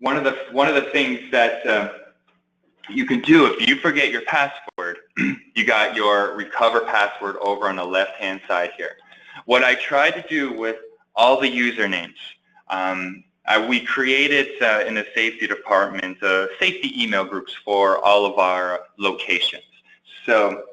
one of the things that you can do if you forget your password, you got your recover password over on the left-hand side here. What I tried to do with all the usernames, we created in the safety department safety email groups for all of our locations. So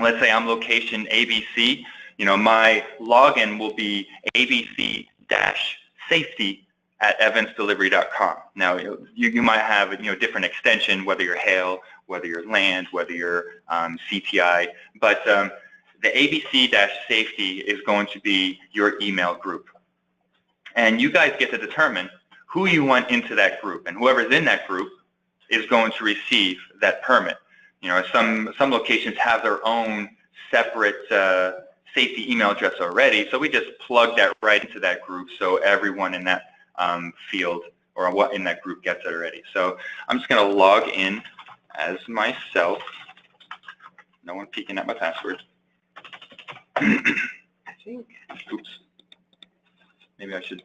let's say I'm location ABC, my login will be abc-safety@evansdelivery.com. Now, you might have a different extension, whether you're Hail, whether you're Land, whether you're CTI, but the ABC-safety is going to be your email group. And you guys get to determine who you want into that group, and whoever's in that group is going to receive that permit. Some locations have their own separate safety email address already, so we just plug that right into that group, so everyone in that field or what in that group gets it already. So I'm just going to log in as myself. No one peeking at my password. I think. Oops. Maybe I should.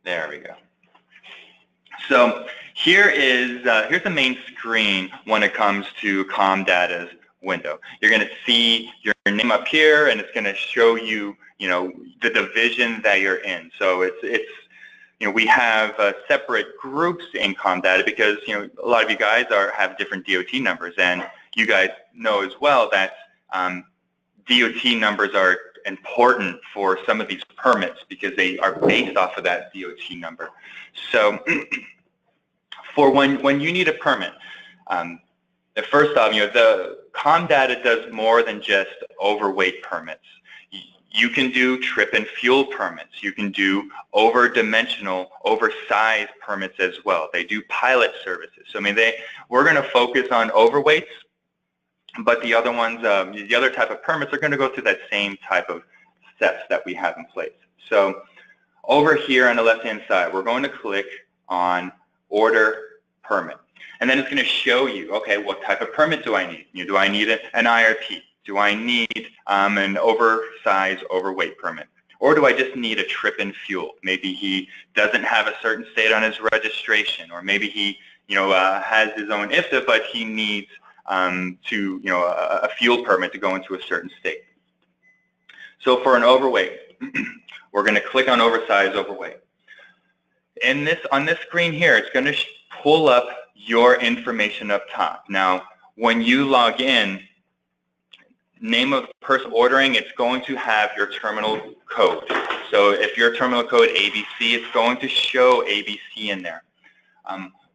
There we go. So here's the main screen when it comes to Comdata's window. You're going to see your name up here, and it's going to show you, the division that you're in. So it's we have separate groups in Comdata because a lot of you guys have different DOT numbers, and you guys know as well that DOT numbers are important for some of these permits because they are based off of that DOT number. So for when you need a permit, first off, the Comdata does more than just overweight permits. You can do trip and fuel permits. You can do over-dimensional, oversized permits as well. They do pilot services. So we're going to focus on overweights, but the other ones, the other type of permits are going to go through that same type of steps that we have in place. So over here on the left-hand side, we're going to click on Order Permit. And then it's going to show you, okay, what type of permit do I need? Do I need an IRP? Do I need an oversized overweight permit? Or do I just need a trip and fuel? Maybe he doesn't have a certain state on his registration, or maybe he has his own IFTA, but he needs a fuel permit to go into a certain state. So for an overweight, we're going to click on oversized overweight. On this screen here, it's going to pull up your information up top. Now, when you log in, name of the person ordering, it's going to have your terminal code. So if your terminal code ABC, it's going to show ABC in there.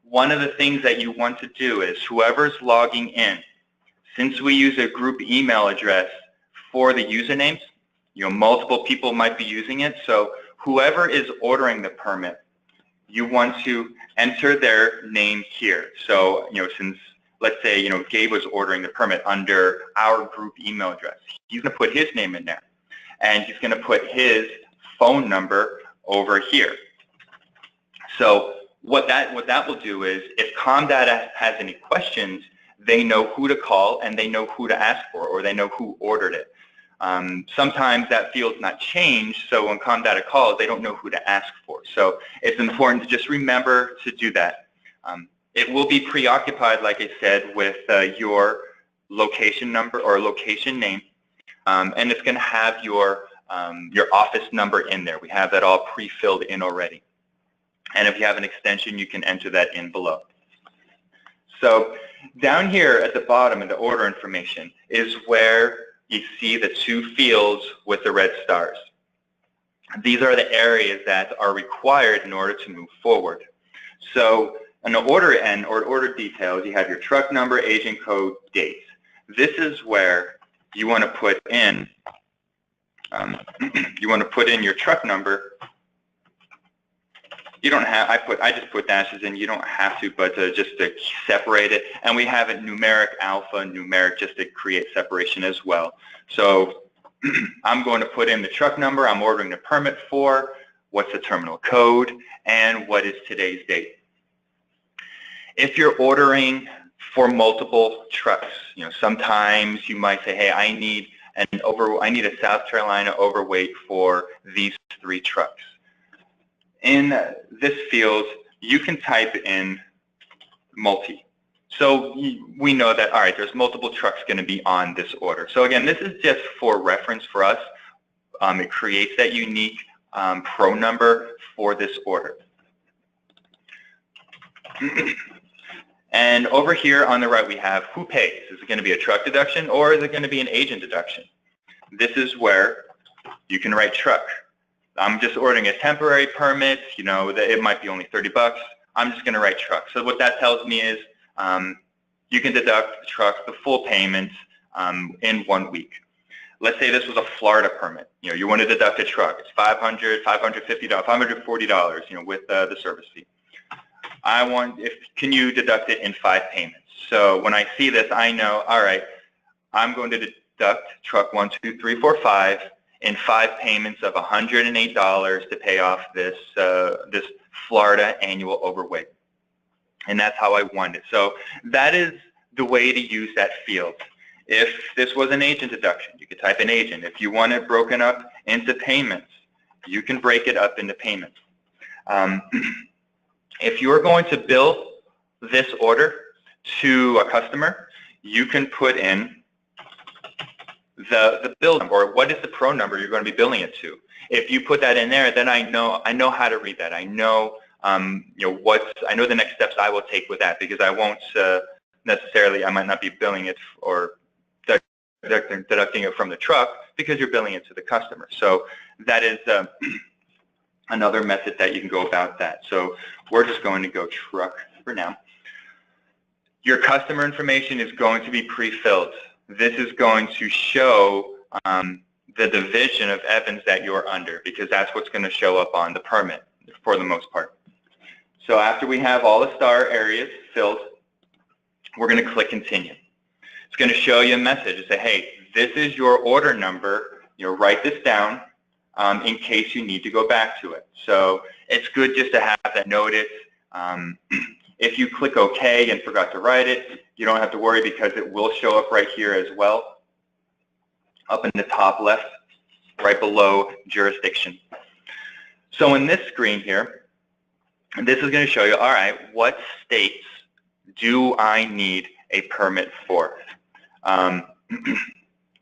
One of the things that you want to do is whoever's logging in, since we use a group email address for the usernames, multiple people might be using it, so whoever is ordering the permit, you want to enter their name here. So, since, let's say, Gabe was ordering the permit under our group email address, he's going to put his name in there, and he's going to put his phone number over here. So what that will do is, if Comdata has any questions, they know who to call and they know who to ask for, or they know who ordered it. Sometimes that field's not changed, so when Comdata calls, they don't know who to ask for. So it's important to just remember to do that. It will be preoccupied, like I said, with your location number or location name, and it's going to have your office number in there. We have that all pre-filled in already. And if you have an extension, you can enter that in below. So down here at the bottom in the order information is where you see the two fields with the red stars. These are the areas that are required in order to move forward. So on the order end, or order details, you have your truck number, agent code, dates. This is where you want to put in your truck number. You don't have, I just put dashes in, you don't have to, but just to separate it. And we have it numeric, alpha, numeric, just to create separation as well. So I'm going to put in the truck number I'm ordering the permit for, what's the terminal code, and what is today's date. If you're ordering for multiple trucks, sometimes you might say, hey, I need and I need a South Carolina overweight for these 3 trucks. In this field, you can type in multi. So we know that, all right, there's multiple trucks going to be on this order. So again, this is just for reference for us. It creates that unique pro number for this order. And over here on the right, we have who pays. Is it going to be a truck deduction or is it going to be an agent deduction? This is where you can write truck. I'm just ordering a temporary permit. You know, it might be only 30 bucks. I'm just going to write truck. So what that tells me is you can deduct the truck, the full payment in 1 week. Let's say this was a Florida permit. You know, you want to deduct a truck. It's $500, $550, $540. You know, with the service fee. Can you deduct it in 5 payments? So when I see this, I know, all right, I'm going to deduct truck 1, 2, 3, 4, 5 in 5 payments of $108 to pay off this Florida annual overweight. And that's how I want it. So that is the way to use that field. If this was an agent deduction, you could type in agent. If you want it broken up into payments, you can break it up into payments. If you're going to bill this order to a customer, you can put in the bill number, or what is the pro number you're going to be billing it to. If you put that in there, then I know how to read that. I know I know the next steps I will take with that, because I won't necessarily, I might not be billing it or deducting it from the truck, because you're billing it to the customer. So that is another method that you can go about that. So we're just going to go truck for now. Your customer information is going to be pre-filled. This is going to show the division of Evans that you're under, because that's what's going to show up on the permit for the most part. So after we have all the star areas filled, we're going to click continue. It's going to show you a message and say, hey, this is your order number. You know, write this down in case you need to go back to it. So it's good just to have that noted. If you click OK and forgot to write it, you don't have to worry, because it will show up right here as well, up in the top left, right below jurisdiction. So in this screen here, this is going to show you, all right, what states do I need a permit for?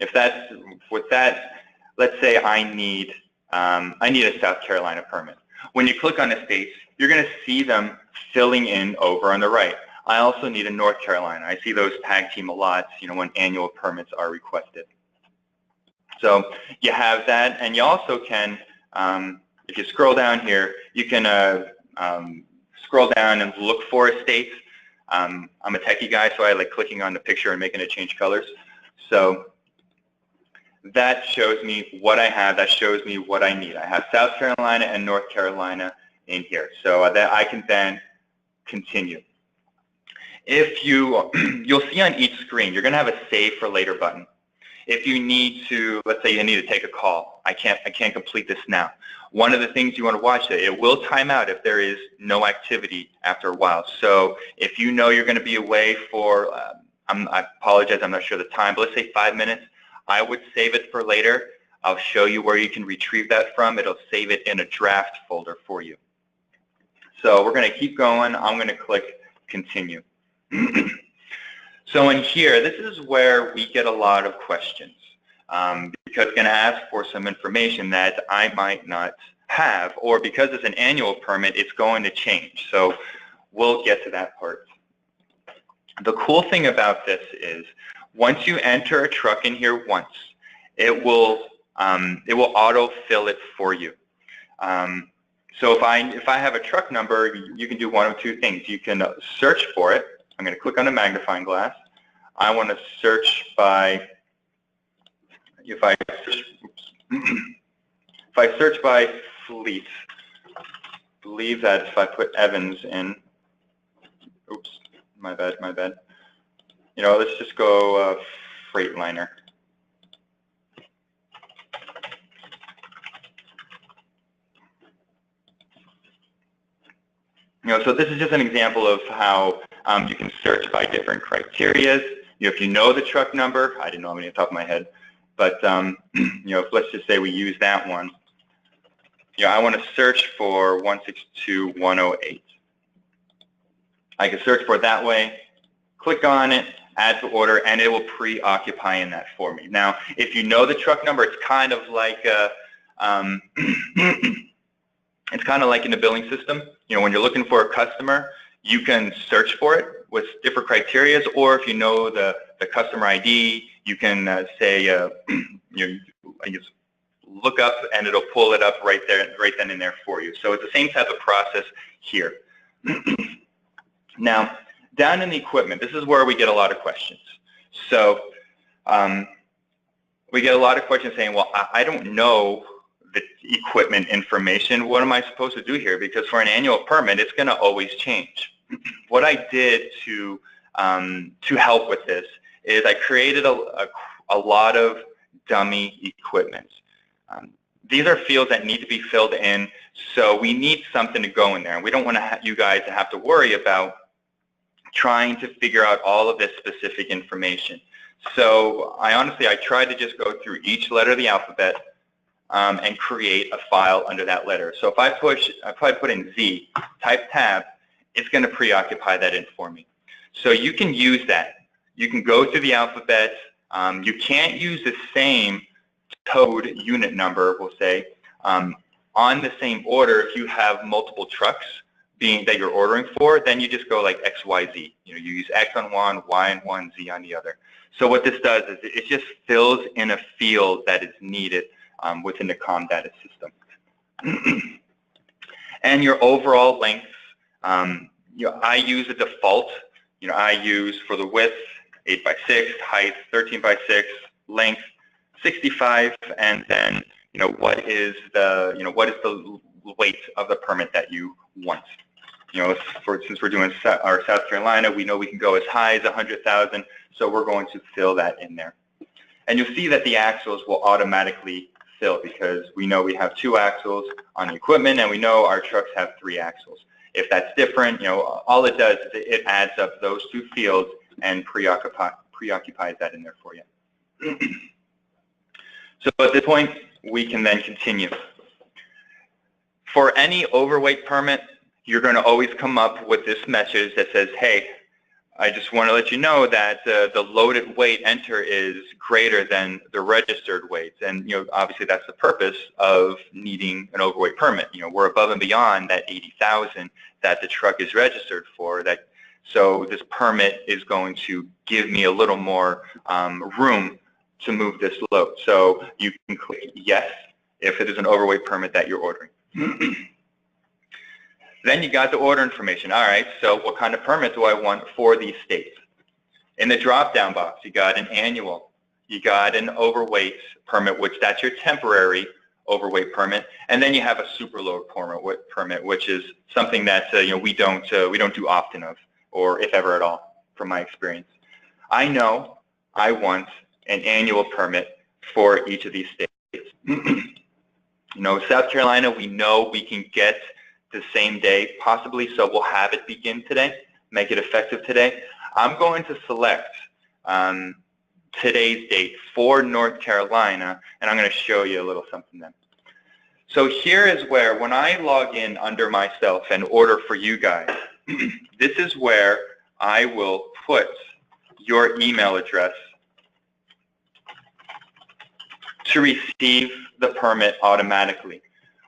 If that's with that, let's say I need a South Carolina permit. When you click on the states, you're going to see them filling in over on the right. I also need a North Carolina. I see those tag team a lot, you know, when annual permits are requested. So you have that, and you also can, if you scroll down here, you can scroll down and look for a state. I'm a techie guy, so I like clicking on the picture and making it change colors. So that shows me what I have. That shows me what I need. I have South Carolina and North Carolina in here, so that I can then continue. If you'll see on each screen, you're going to have a save for later button. If you need to, let's say you need to take a call, I can't complete this now. One of the things you want to watch, it will time out if there is no activity after a while. So if you know you're going to be away for, I apologize, I'm not sure the time, but let's say 5 minutes, I would save it for later. I'll show you where you can retrieve that from. It'll save it in a draft folder for you. So we're going to keep going. I'm going to click continue. So in here, this is where we get a lot of questions, because it's going to ask for some information that I might not have, or because it's an annual permit, it's going to change. So we'll get to that part. The cool thing about this is, once you enter a truck in here once, it will auto-fill it for you. So if I have a truck number, you can do one of two things. You can search for it. I'm going to click on the magnifying glass. I want to search by, if I search by fleet, I believe that if I put Evans in, oops, my bad. You know, let's just go Freightliner. You know, so this is just an example of how you can search by different criteria. You know, if you know the truck number, I didn't know how many off the top of my head. But let's just say we use that one. I want to search for 162.108. I can search for it that way, click on it, add to order, and it will preoccupy in that for me. Now, if you know the truck number, it's kind of like it's kind of like in the billing system. When you're looking for a customer, you can search for it with different criteria, or if you know the customer ID, you can say, I guess, look up, and it'll pull it up right then and there for you. So it's the same type of process here. Now, down in the equipment, this is where we get a lot of questions. So we get a lot of questions saying, well, I don't know the equipment information. What am I supposed to do here? Because for an annual permit, it's going to always change. What I did to help with this is I created a lot of dummy equipment. These are fields that need to be filled in, so we need something to go in there. And we don't want you guys to have to worry about trying to figure out all of this specific information. So I tried to just go through each letter of the alphabet and create a file under that letter. So if I probably put in Z, type tab, it's going to preoccupy that in for me. So you can use that. You can go through the alphabet. You can't use the same code unit number, we'll say, on the same order. If you have multiple trucks that you're ordering for, then you just go like X, Y, Z. You use X on one, Y on one, Z on the other. So what this does is it just fills in a field that is needed within the Comdata system. And your overall length, I use a default. I use for the width 8x6, height 13x6, length 65, and then what is the weight of the permit that you want. Since we're doing our South Carolina, we know we can go as high as 100,000, so we're going to fill that in there. And you'll see that the axles will automatically fill because we know we have 2 axles on the equipment, and we know our trucks have 3 axles. If that's different, all it does is it adds up those 2 fields and preoccupies that in there for you. So at this point, we can then continue. For any overweight permit, you're going to always come up with this message that says, hey, I just want to let you know that the loaded weight enter is greater than the registered weights. And obviously that's the purpose of needing an overweight permit. We're above and beyond that 80,000 that the truck is registered for. So this permit is going to give me a little more room to move this load. So you can click yes if it is an overweight permit that you're ordering. Then you got the order information. All right, so what kind of permit do I want for these states? In the drop-down box, you got an annual. You got an overweight permit, which that's your temporary overweight permit, and then you have a superload permit, which is something that we don't do often of, or if ever at all, from my experience. I know I want an annual permit for each of these states. South Carolina, we know we can get the same day, possibly, so we'll have it begin today, make it effective today. I'm going to select today's date for North Carolina, and I'm going to show you a little something then. So here is where, when I log in under myself and order for you guys, this is where I will put your email address to receive the permit automatically.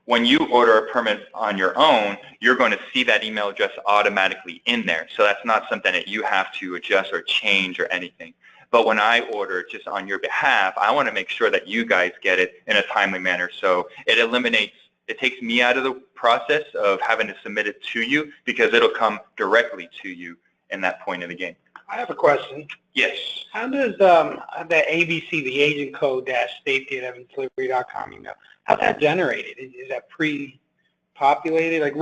When you order a permit on your own, you're going to see that email address automatically in there. So that's not something that you have to adjust or change or anything. But when I order just on your behalf, I want to make sure that you guys get it in a timely manner. So it takes me out of the process of having to submit it to you because it'll come directly to you in that point of the game. I have a question. Yes. How does the ABC, the agent code -safety@evansdelivery.com, how's that generated? Is that pre-populated? Like,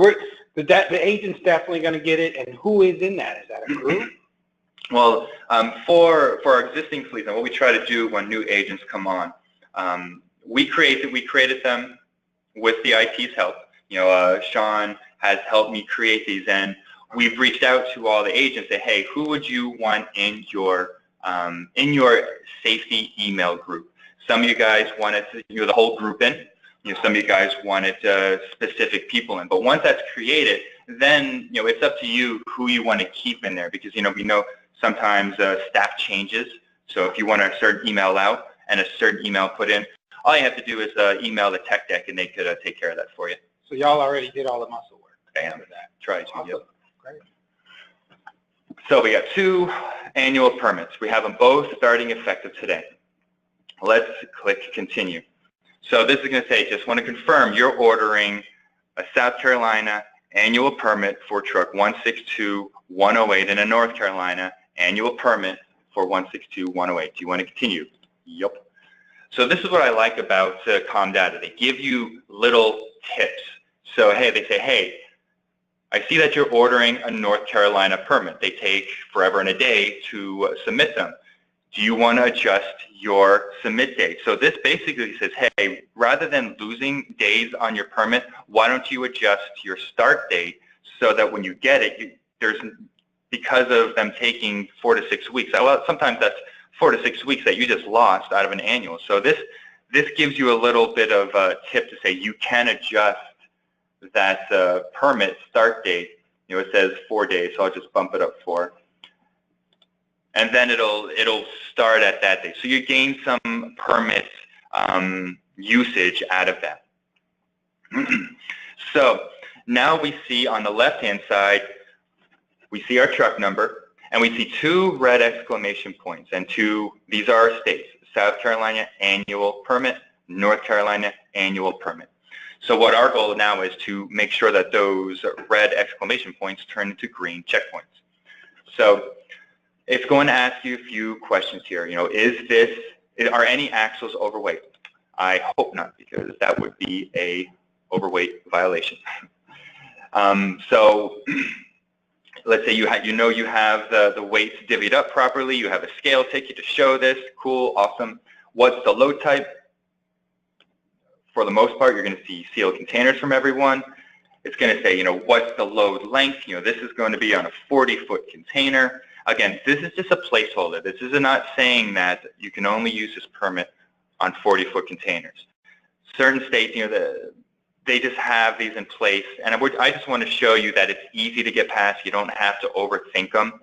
the agent's definitely going to get it, and who is in that? Is that a group? Well, for our existing fleets, and what we try to do when new agents come on, we created them with the IT's help. Sean has helped me create these, and we've reached out to all the agents and say, hey, who would you want in your safety email group? Some of you guys wanted the whole group in. Some of you guys wanted specific people in. But once that's created, then it's up to you who you want to keep in there, because we know sometimes staff changes. So if you want a certain email out and a certain email put in, all you have to do is email the tech deck, and they could take care of that for you. So y'all already did all the muscle work. Bam. Try to. Awesome. Yep. Great. So we got 2 annual permits. We have them both starting effective today. Let's click continue. So this is going to say, just want to confirm you're ordering a South Carolina annual permit for truck 162108 and a North Carolina annual permit for 162108. Do you want to continue? Yep. So this is what I like about Comdata. They give you little tips. So hey, they say, hey, I see that you're ordering a North Carolina permit. They take forever and a day to submit them. Do you want to adjust your submit date? So this basically says, hey, rather than losing days on your permit, why don't you adjust your start date so that when you get it, because of them taking 4 to 6 weeks. Well, sometimes that's 4 to 6 weeks that you just lost out of an annual. So this gives you a little bit of a tip to say you can adjust that permit start date. It says 4 days, so I'll just bump it up 4. And then it'll start at that day. So you gain some permit usage out of that. So now we see on the left-hand side, we see our truck number, and we see 2 red exclamation points. And these are our states: South Carolina annual permit, North Carolina annual permit. So what our goal now is to make sure that those red exclamation points turn into green checkpoints. So it's going to ask you a few questions here. Are any axles overweight? I hope not, because that would be a overweight violation. So let's say you have the weights divvied up properly. You have a scale ticket to show this. Cool, awesome. What's the load type? For the most part, you're going to see sealed containers from everyone. It's going to say, what's the load length? This is going to be on a 40-foot container. Again, this is just a placeholder. This is not saying that you can only use this permit on 40-foot containers. Certain states, they just have these in place, and I just want to show you that it's easy to get past. You don't have to overthink them.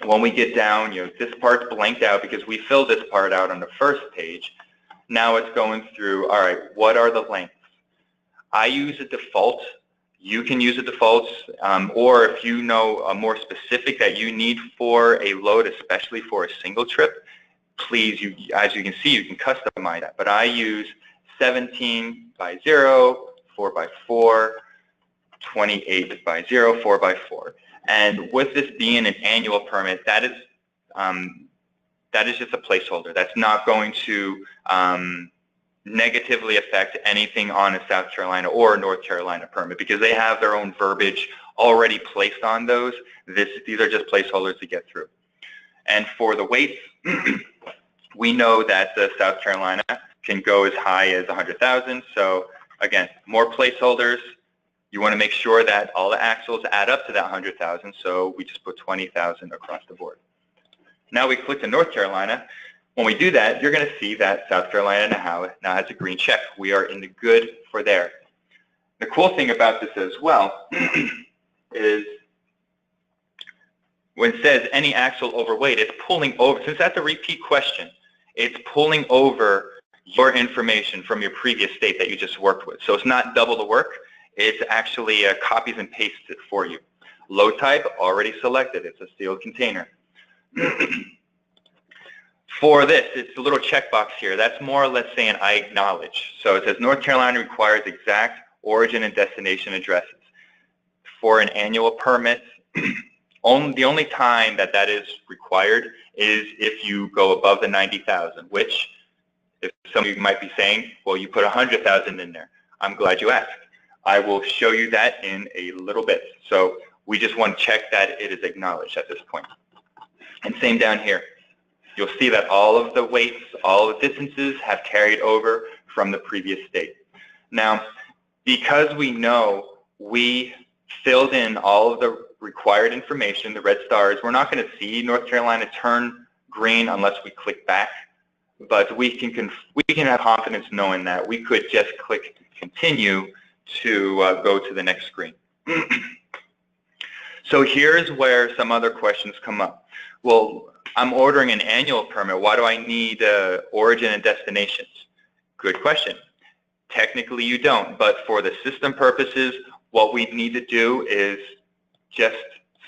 When we get down, this part's blanked out because we filled this part out on the first page. Now it's going through, all right, what are the lengths? I use a default. You can use a default, or if you know a more specific that you need for a load, especially for a single trip, please, as you can see, you can customize that. But I use 17 by 0, 4 by 4, 28 by 0, 4 by 4. And with this being an annual permit, that is just a placeholder. That's not going to negatively affect anything on a South Carolina or North Carolina permit, because they have their own verbiage already placed on those. These are just placeholders to get through. And for the weights, we know that South Carolina can go as high as 100,000. So again, more placeholders. You want to make sure that all the axles add up to that 100,000. So we just put 20,000 across the board. Now we click to North Carolina. When we do that, you're going to see that South Carolina now has a green check. We are in the good for there. The cool thing about this as well is when it says any axle overweight, it's pulling over. Since that's a repeat question, it's pulling over your information from your previous state that you just worked with. So it's not double the work. It's actually copies and pastes it for you. Load type, already selected. It's a sealed container. For this, it's a little checkbox here. That's more or less saying I acknowledge. So it says North Carolina requires exact origin and destination addresses. For an annual permit, the only time that is required is if you go above the 90,000, which if some of you might be saying, well, you put 100,000 in there. I'm glad you asked. I will show you that in a little bit. So we just want to check that it is acknowledged at this point. And same down here. You'll see that all of the weights, all the distances have carried over from the previous state. Now, because we know we filled in all of the required information, the red stars, we're not going to see North Carolina turn green unless we click back. but we can have confidence knowing that we could just click continue to go to the next screen. So here's where some other questions come up. Well, I'm ordering an annual permit. Why do I need origin and destinations? Good question. Technically you don't, but for the system purposes, what we need to do is just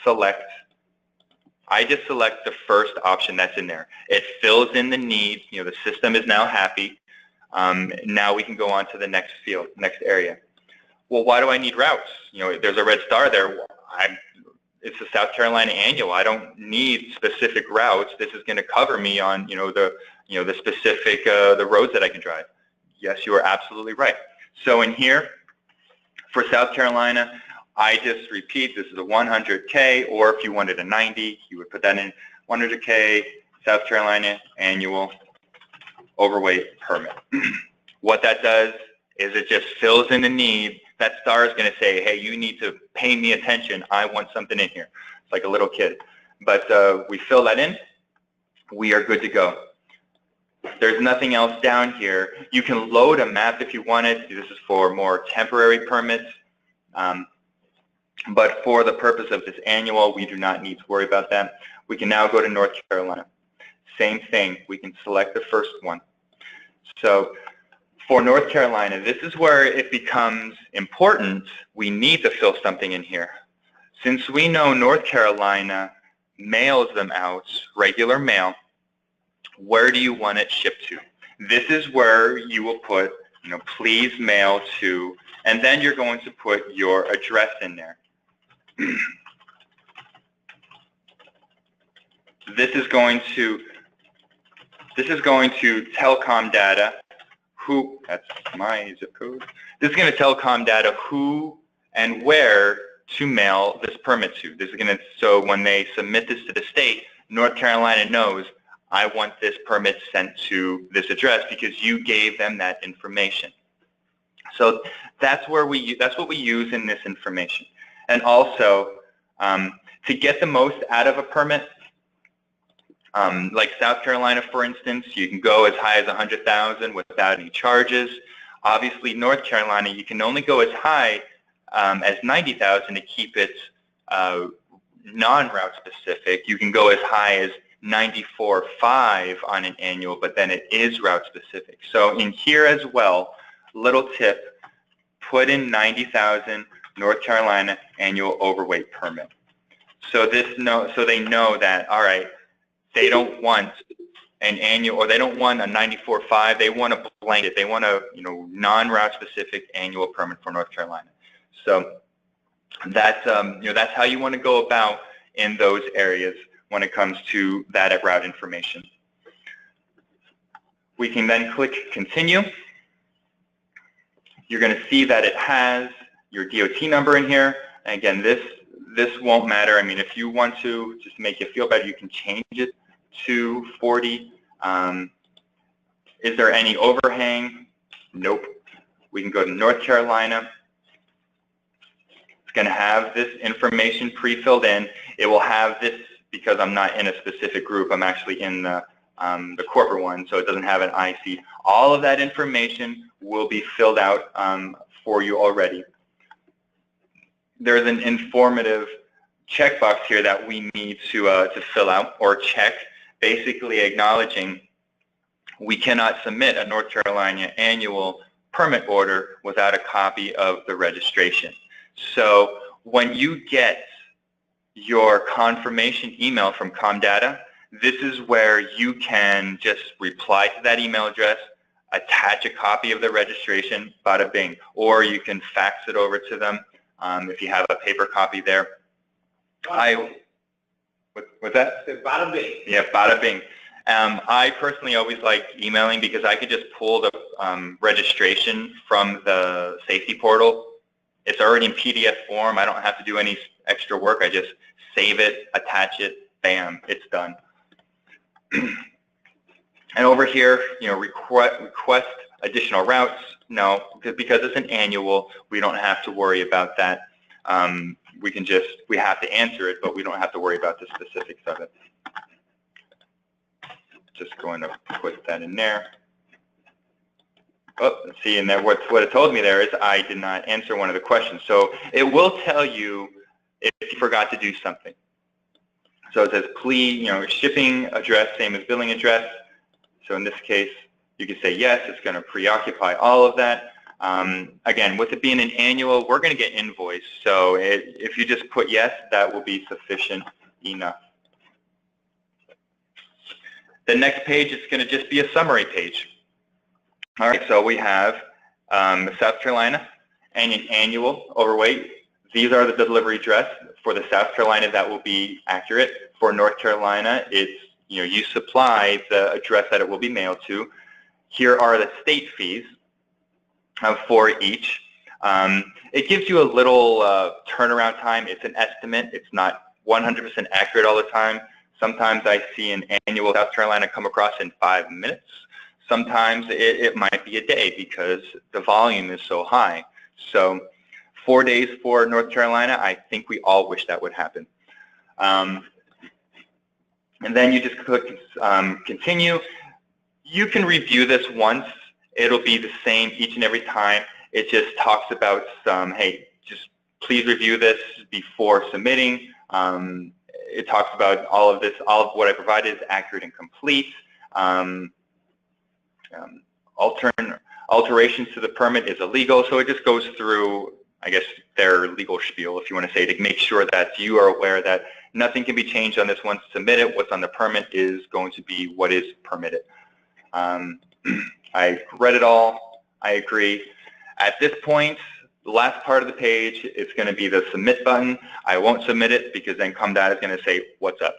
select, I just select the first option that's in there. It fills in the need, the system is now happy. Now we can go on to the next field, next area. Well, why do I need routes? There's a red star there. It's a South Carolina annual. I don't need specific routes. This is going to cover me on, the specific, the roads that I can drive. Yes, you are absolutely right. So in here, for South Carolina, I just repeat, this is a 100K, or if you wanted a 90, you would put that in 100K, South Carolina annual overweight permit. What that does is it just fills in the need. That star is going to say, hey, you need to pay me attention. I want something in here. It's like a little kid. But we fill that in. We are good to go. There's nothing else down here. You can load a map if you wanted. This is for more temporary permits. But for the purpose of this annual, we do not need to worry about that. We can now go to North Carolina. Same thing. We can select the first one. So for North Carolina, this is where it becomes important. We need to fill something in here. Since we know North Carolina mails them out, regular mail, where do you want it shipped to? This is where you will put, please mail to, and then you're going to put your address in there. This is going to tell Comdata who, that's my zip code. This is going to tell Comdata who and where to mail this permit to. This is going to, so when they submit this to the state, North Carolina knows, I want this permit sent to this address because you gave them that information. So that's what we use in this information. And also, to get the most out of a permit, like South Carolina, for instance, you can go as high as 100,000 without any charges. Obviously, North Carolina, you can only go as high as 90,000 to keep it non-route specific. You can go as high as 94.5 on an annual, but then it is route specific. So in here as well, little tip, put in 90,000 North Carolina annual overweight permit. So they know that, all right, they don't want an annual, or they don't want a 94.5. They want a blanket. They want a non-route specific annual permit for North Carolina. So that's that's how you want to go about in those areas when it comes to that route information. We can then click continue. You're going to see that it has your DOT number in here. And again, this won't matter. I mean, if you want to, just to make you feel better, you can change it to 40. Is there any overhang? Nope. We can go to North Carolina. It's going to have this information pre-filled in. It will have this, because I'm not in a specific group, I'm actually in the corporate one, so it doesn't have an IC. All of that information will be filled out for you already. There's an informative checkbox here that we need to fill out or check, basically acknowledging we cannot submit a North Carolina annual permit order without a copy of the registration. So when you get your confirmation email from Comdata, this is where you can just reply to that email address, attach a copy of the registration, bada bing, or you can fax it over to them if you have a paper copy there. What's that? Bada bing. Yeah, bada bing. I personally always like emailing because I could just pull the registration from the safety portal. It's already in PDF form. I don't have to do any extra work. I just save it, attach it, bam, it's done. And over here, request additional routes. No, because it's an annual, we don't have to worry about that. We have to answer it, but we don't have to worry about the specifics of it. just going to put that in there. Oh, see, and that what it told me there is I did not answer one of the questions. So it will tell you if you forgot to do something. So it says, please, shipping address, same as billing address. So in this case, you can say yes. It's going to preoccupy all of that. Again, with it being an annual, we're going to get invoiced. So if you just put yes, that will be sufficient enough. The next page is going to just be a summary page. All right, so we have South Carolina and an annual overweight. These are the delivery address. For the South Carolina, that will be accurate. For North Carolina, it's you supply the address that it will be mailed to. Here are the state fees for each. It gives you a little turnaround time. It's an estimate. It's not 100% accurate all the time. Sometimes I see an annual South Carolina come across in 5 minutes. Sometimes it might be a day because the volume is so high. So 4 days for North Carolina, I think we all wish that would happen. And then you just click continue. You can review this once. It'll be the same each and every time. It just talks about some, hey, just please review this before submitting. It talks about all of this, all of what I provided is accurate and complete. Alterations to the permit is illegal, so it just goes through, I guess, their legal spiel, if you want to say, to make sure that you are aware that nothing can be changed on this once submitted. What's on the permit is going to be what is permitted. I read it all. I agree. At this point, the last part of the page is going to be the submit button. I won't submit it because then Comdata is going to say, what's up?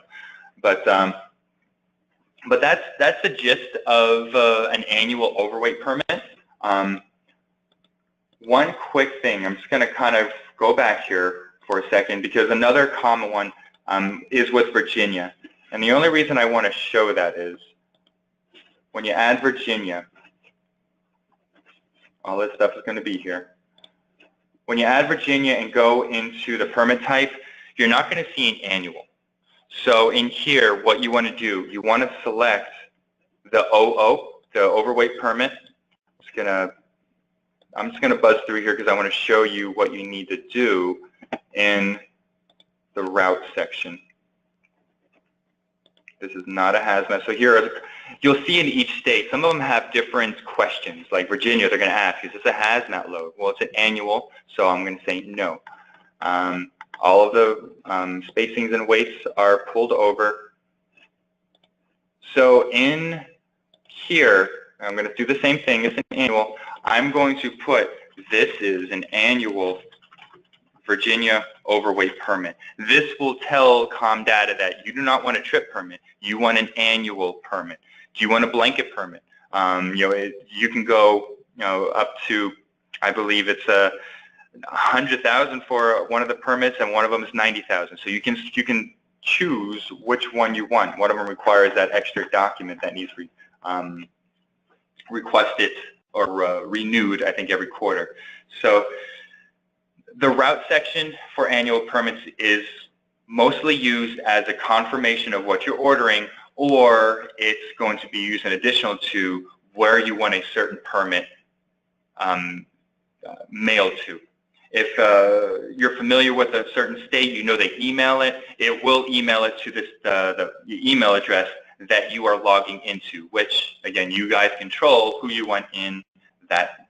But that's the gist of an annual overweight permit. One quick thing, I'm just going to kind of go back here for a second because another common one is with Virginia. And the only reason I want to show that is when you add Virginia, all this stuff is going to be here. When you add Virginia and go into the permit type, you're not going to see an annual. So in here, what you want to do, you want to select the OO, the overweight permit. I'm just going to buzz through here because I want to show you what you need to do in the route section. This is not a hazmat. So here, you'll see in each state, some of them have different questions. Like Virginia, they're going to ask, is this a hazmat load? Well, it's an annual, so I'm going to say no. All of the spacings and weights are pulled over. So in here, I'm going to do the same thing as an annual. I'm going to put this is an annual Virginia overweight permit. This will tell Comdata that you do not want a trip permit. You want an annual permit. Do you want a blanket permit? You can go up to, I believe it's 100,000 for one of the permits, and one of them is 90,000. So you can choose which one you want. One of them requires that extra document that needs requested or renewed, I think, every quarter. So the route section for annual permits is mostly used as a confirmation of what you're ordering, or it's going to be used in additional to where you want a certain permit mailed to. If you're familiar with a certain state, you know they email it. It will email it to this the email address that you are logging into, which, again, you guys control who you want in that